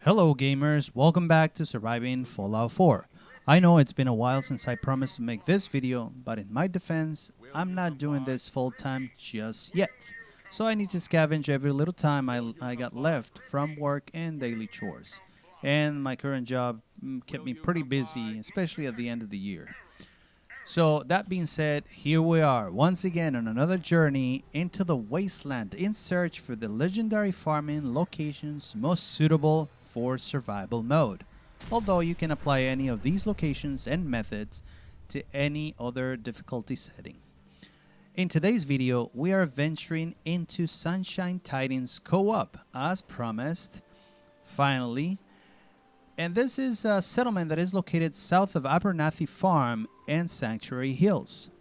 Hello gamers, welcome back to Surviving Fallout 4. I know it's been a while since I promised to make this video, but in my defense, I'm not doing this full time just yet. So I need to scavenge every little time I got left from work and daily chores. And my current job kept me pretty busy, especially at the end of the year. So that being said, here we are once again on another journey into the wasteland in search for the legendary farming locations most suitable for survival mode. Although you can apply any of these locations and methods to any other difficulty setting. In today's video, we are venturing into Sunshine Tidings co-op as promised. Finally, and this is a settlement that is located south of Abernathy Farm and Sanctuary Hills.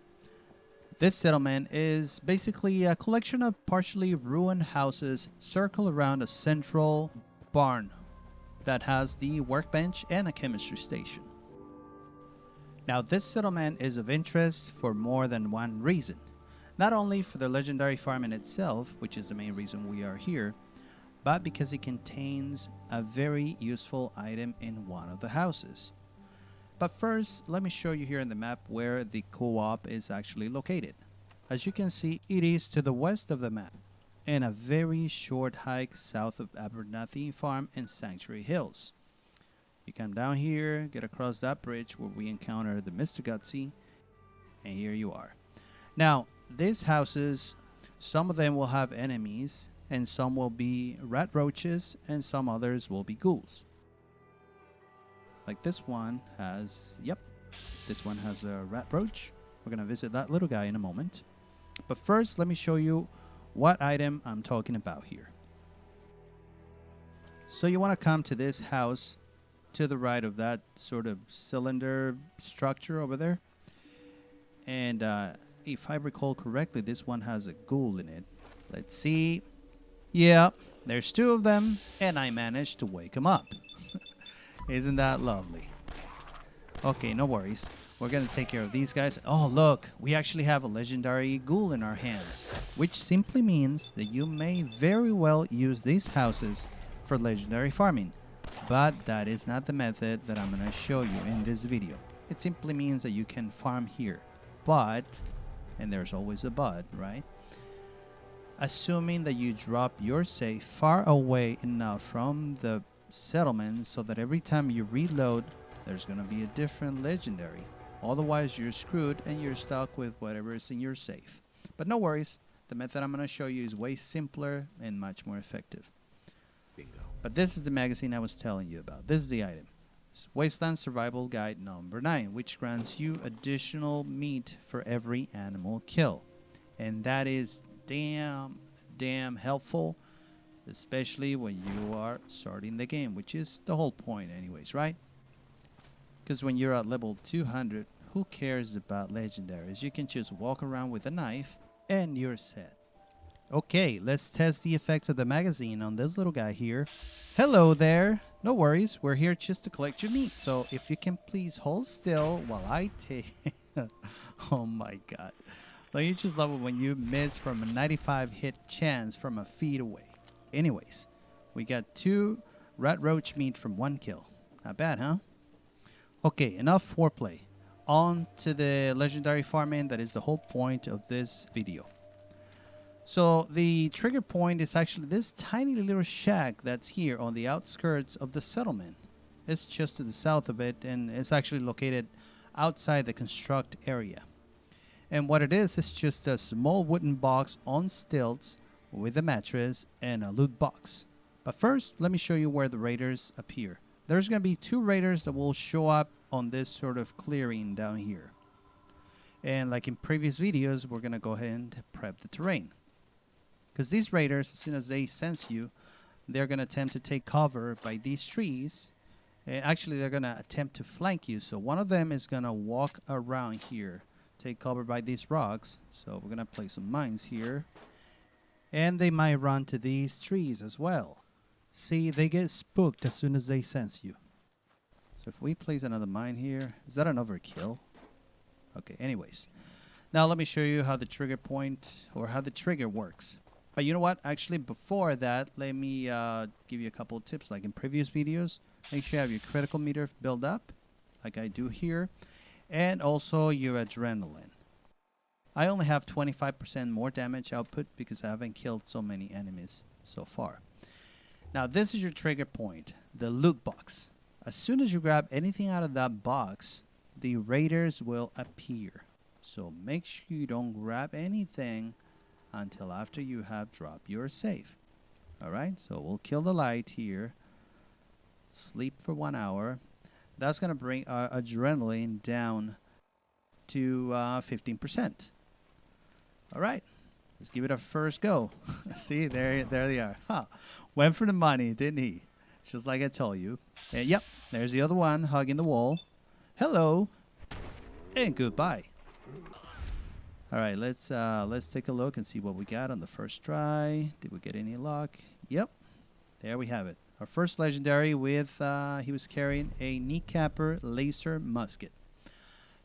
This settlement is basically a collection of partially ruined houses circled around a central barn that has the workbench and a chemistry station. Now, this settlement is of interest for more than one reason. Not only for the legendary farm in itself, which is the main reason we are here, but because it contains a very useful item in one of the houses. But first, let me show you here in the map where the co-op is actually located. As you can see, it is to the west of the map, and a very short hike south of Abernathy Farm and Sanctuary Hills. You come down here, get across that bridge where we encounter the Mr. Gutsy, and here you are. Now, these houses, some of them will have enemies, and some will be rat roaches, and some others will be ghouls. Like this one has, this one has a rat roach. We're going to visit that little guy in a moment. But first, let me show you what item I'm talking about here. So you want to come to this house to the right of that sort of cylinder structure over there. And if I recall correctly, this one has a ghoul in it. Let's see. Yeah, there's two of them, and I managed to wake them up. Isn't that lovely? Okay, no worries. We're going to take care of these guys. Oh, look, we actually have a legendary ghoul in our hands, which simply means that you may very well use these houses for legendary farming. But that is not the method that I'm going to show you in this video. It simply means that you can farm here. But, and there's always a but, right? Assuming that you drop your save far away enough from the settlement so that every time you reload, there's going to be a different legendary. Otherwise, you're screwed and you're stuck with whatever is in your save. But no worries, the method I'm going to show you is way simpler and much more effective. Bingo. But this is the magazine I was telling you about. This is the item. It's Wasteland Survival Guide number 9, which grants you additional meat for every animal kill. And that is damn helpful, especially when you are starting the game, which is the whole point anyways, right? Because when you're at level 200, who cares about legendaries? You can just walk around with a knife and you're set. Okay, let's test the effects of the magazine on this little guy here. Hello there. No worries, we're here just to collect your meat, so if you can please hold still while I take... Oh my god. Like, you just love it when you miss from a 95 hit chance from a feet away. Anyways, we got 2 rat roach meat from 1 kill. Not bad, huh? Okay, enough foreplay. On to the legendary farming. That is the whole point of this video. So the trigger point is actually this tiny little shack that's here on the outskirts of the settlement. It's just to the south of it, and it's actually located outside the construct area. And what it is just a small wooden box on stilts with a mattress and a loot box. But first, let me show you where the raiders appear. There's going to be 2 raiders that will show up on this sort of clearing down here. And like in previous videos, we're going to go ahead and prep the terrain. Because these raiders, as soon as they sense you, they're going to attempt to take cover by these trees. And actually, they're going to attempt to flank you. So one of them is going to walk around here, take cover by these rocks. So we're going to place some mines here. And they might run to these trees as well. See, they get spooked as soon as they sense you. So if we place another mine here, is that an overkill? Okay, anyways. Now let me show you how the trigger point or how the trigger works. But you know what? Actually, before that, let me give you a couple of tips. Like in previous videos, make sure you have your critical meter build up, like I do here, and also your adrenaline. I only have 25% more damage output because I haven't killed so many enemies so far. Now, this is your trigger point, the loot box. As soon as you grab anything out of that box, the raiders will appear. So make sure you don't grab anything until after you have dropped your save. Alright, so we'll kill the light here. Sleep for 1 hour. That's going to bring our adrenaline down to 15%. Alright, let's give it a first go. See, there they are. Huh. Went for the money, didn't he? Just like I told you. And yep, there's the other one hugging the wall. Hello, and goodbye. All right, let's take a look and see what we got on the first try. Did we get any luck? Yep, there we have it. Our first legendary with he was carrying a kneecapper laser musket.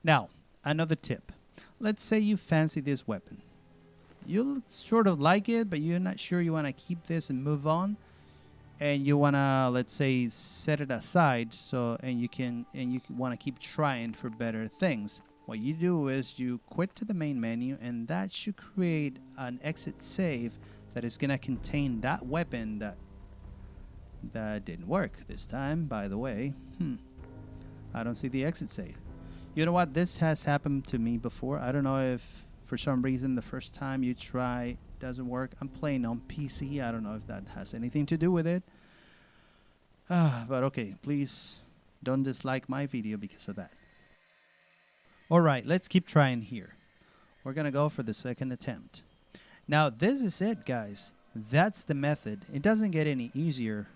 Now, another tip. Let's say you fancy this weapon. You sort of like it, but you're not sure you want to keep this and move on. And you wanna, let's say, set it aside and you want to keep trying for better things. What you do is you quit to the main menu, and that should create an exit save that is gonna contain that weapon that didn't work this time. By the way, I don't see the exit save. You know what? This has happened to me before. I don't know if for some reason the first time you try doesn't work. I'm playing on PC. I don't know if that has anything to do with it. But okay, please don't dislike my video because of that. Alright, let's keep trying here. We're gonna go for the second attempt. Now this is it, guys. That's the method. It doesn't get any easier,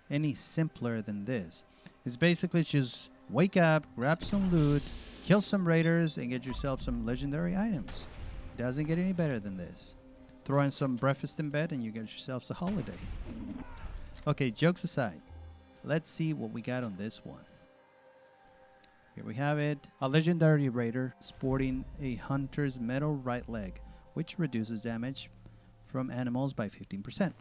any simpler than this. It's basically just wake up, grab some loot, kill some raiders, and get yourself some legendary items. Doesn't get any better than this. Throw in some breakfast in bed and you get yourselves a holiday. Okay, jokes aside, let's see what we got on this one. Here we have it. A legendary raider sporting a hunter's metal right leg, which reduces damage from animals by 15%.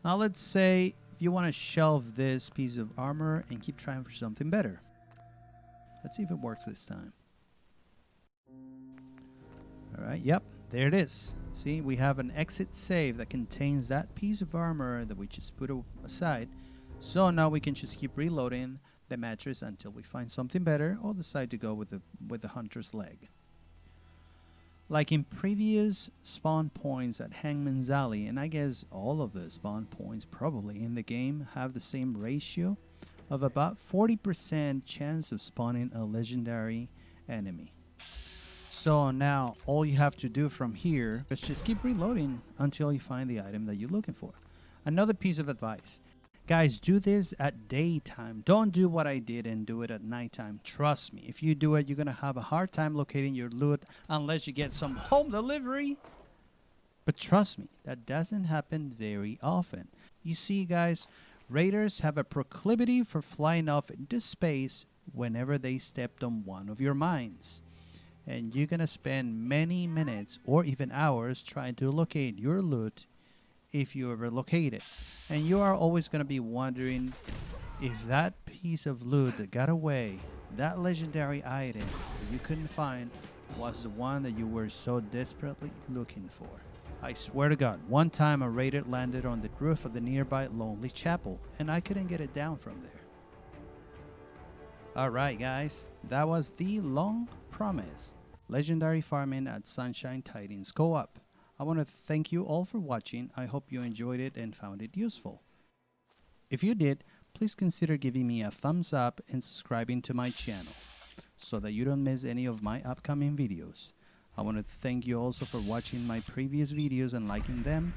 Now let's say you want to shelve this piece of armor and keep trying for something better. Let's see if it works this time. Alright, yep. There it is. See, we have an exit save that contains that piece of armor that we just put aside. So now we can just keep reloading the mattress until we find something better or decide to go with the hunter's leg. Like in previous spawn points at Hangman's Alley, and I guess all of the spawn points probably in the game have the same ratio of about 40% chance of spawning a legendary enemy. So now all you have to do from here is just keep reloading until you find the item that you're looking for. Another piece of advice. Guys, do this at daytime. Don't do what I did and do it at nighttime. Trust me, if you do it, you're going to have a hard time locating your loot unless you get some home delivery. But trust me, that doesn't happen very often. You see, guys, raiders have a proclivity for flying off into space whenever they stepped on one of your mines. And you're going to spend many minutes or even hours trying to locate your loot if you ever locate it. And you are always going to be wondering if that piece of loot that got away, that legendary item that you couldn't find, was the one that you were so desperately looking for. I swear to God, one time a raider landed on the roof of the nearby Lonely Chapel, and I couldn't get it down from there. Alright guys, that was the long promised legendary farming at Sunshine Tidings Co-op. I want to thank you all for watching. I hope you enjoyed it and found it useful. If you did, please consider giving me a thumbs up and subscribing to my channel so that you don't miss any of my upcoming videos. I want to thank you also for watching my previous videos and liking them.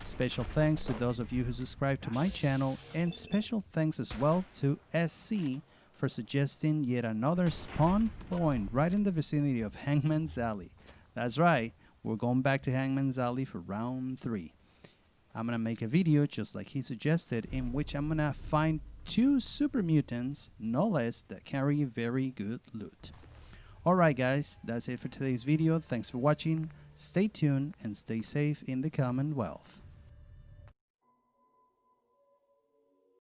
Special thanks to those of you who subscribe to my channel, and special thanks as well to SC for suggesting yet another spawn point right in the vicinity of Hangman's Alley. That's right, we're going back to Hangman's Alley for round 3. I'm going to make a video just like he suggested, in which I'm going to find 2 super mutants, no less, that carry very good loot. Alright guys, that's it for today's video. Thanks for watching. Stay tuned and stay safe in the Commonwealth.